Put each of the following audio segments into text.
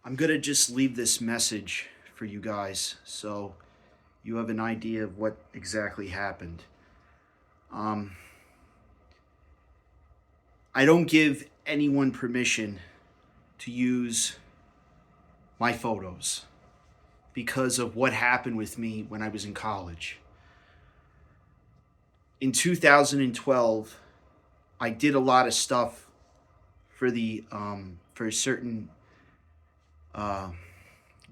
I'm going to just leave this message for you guys so you have an idea of what exactly happened. Um, I don't give anyone permission to use my photos because of what happened with me when I was in college. In 2012, I did a lot of stuff for certain uh,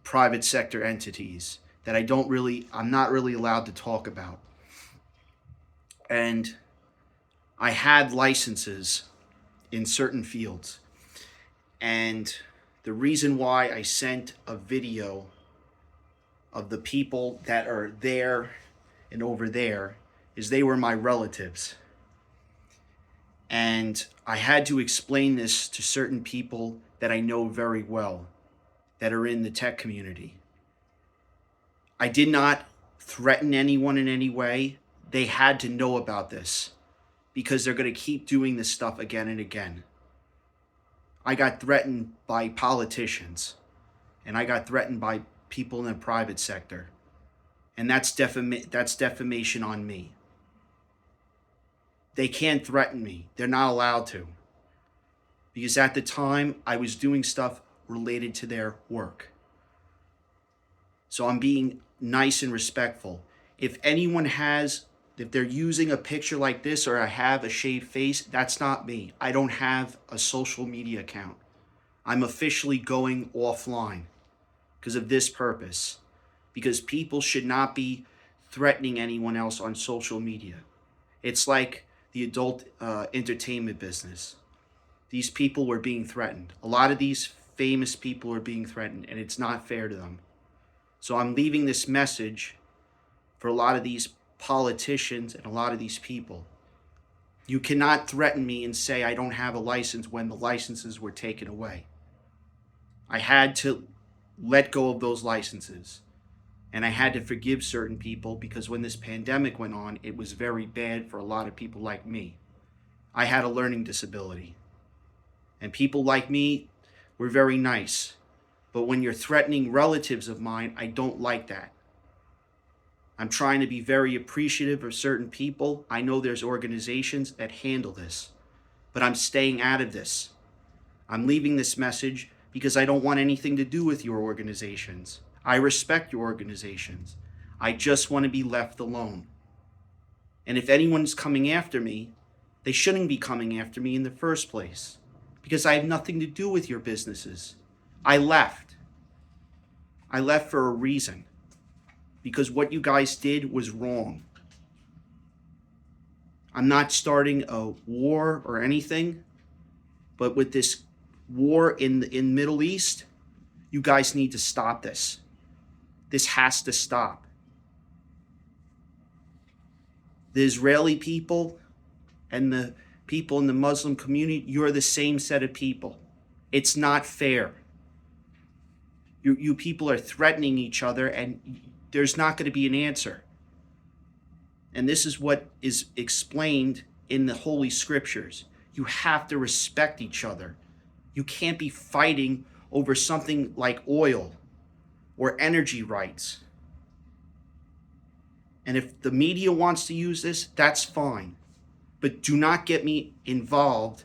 private sector entities that I'm not really allowed to talk about. And I had licenses in certain fields. And the reason why I sent a video of the people that are there and over there is they were my relatives. And I had to explain this to certain people that I know very well that are in the tech community. I did not threaten anyone in any way. They had to know about this because they're going to keep doing this stuff again and again. I got threatened by politicians and I got threatened by people in the private sector. And that's defamation on me. They can't threaten me. They're not allowed to. Because at the time, I was doing stuff related to their work. So I'm being nice and respectful. If they're using a picture like this or I have a shaved face, that's not me. I don't have a social media account. I'm officially going offline because of this purpose. Because people should not be threatening anyone else on social media. It's like the adult entertainment business. These people were being threatened. A lot of these famous people are being threatened, and it's not fair to them. So I'm leaving this message for a lot of these politicians and a lot of these people. You cannot threaten me and say I don't have a license when the licenses were taken away. I had to let go of those licenses. And I had to forgive certain people because when this pandemic went on, it was very bad for a lot of people like me. I had a learning disability. And people like me were very nice. But when you're threatening relatives of mine, I don't like that. I'm trying to be very appreciative of certain people. I know there's organizations that handle this. But I'm staying out of this. I'm leaving this message because I don't want anything to do with your organizations. I respect your organizations. I just want to be left alone. And if anyone's coming after me, they shouldn't be coming after me in the first place because I have nothing to do with your businesses. I left. I left for a reason because what you guys did was wrong. I'm not starting a war or anything, but with this war in Middle East, you guys need to stop this. This has to stop. The Israeli people and the people in the Muslim community, you're the same set of people. It's not fair. You people are threatening each other and there's not going to be an answer. And this is what is explained in the Holy Scriptures. You have to respect each other. You can't be fighting over something like oil or energy rights. And if the media wants to use this, that's fine. But do not get me involved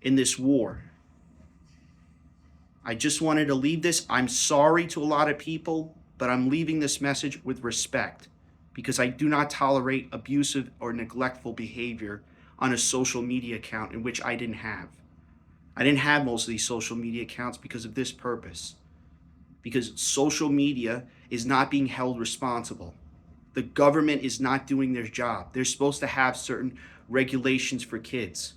in this war. I just wanted to leave this. I'm sorry to a lot of people, but I'm leaving this message with respect because I do not tolerate abusive or neglectful behavior on a social media account in which I didn't have. I didn't have most of these social media accounts because of this purpose. Because social media is not being held responsible. The government is not doing their job. They're supposed to have certain regulations for kids.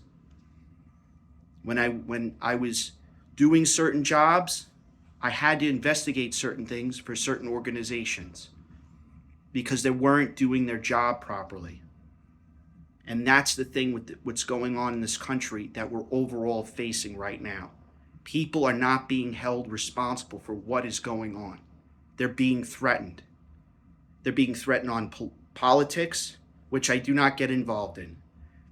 When I was doing certain jobs, I had to investigate certain things for certain organizations because they weren't doing their job properly. And that's the thing with what's going on in this country that we're overall facing right now. People are not being held responsible for what is going on. They're being threatened. They're being threatened on politics, which I do not get involved in.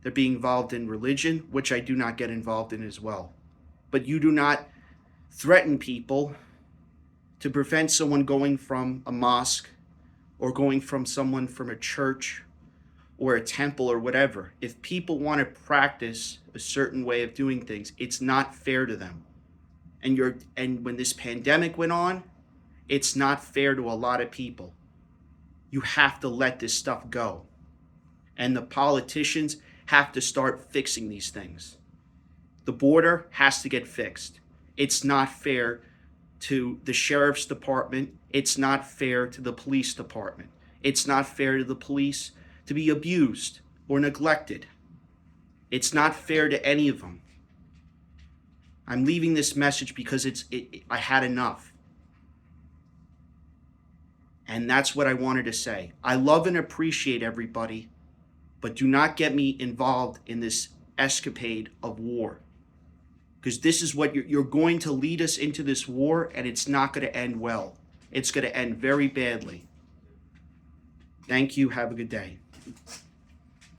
They're being involved in religion, which I do not get involved in as well. But you do not threaten people to prevent someone going from a mosque or going from someone from a church or a temple or whatever. If people want to practice a certain way of doing things, it's not fair to them. And when this pandemic went on, it's not fair to a lot of people. You have to let this stuff go. And the politicians have to start fixing these things. The border has to get fixed. It's not fair to the sheriff's department. It's not fair to the police department. It's not fair to the police to be abused or neglected. It's not fair to any of them. I'm leaving this message because I had enough. And that's what I wanted to say. I love and appreciate everybody, but do not get me involved in this escapade of war. Because this is what you're going to lead us into this war, and it's not going to end well. It's going to end very badly. Thank you. Have a good day.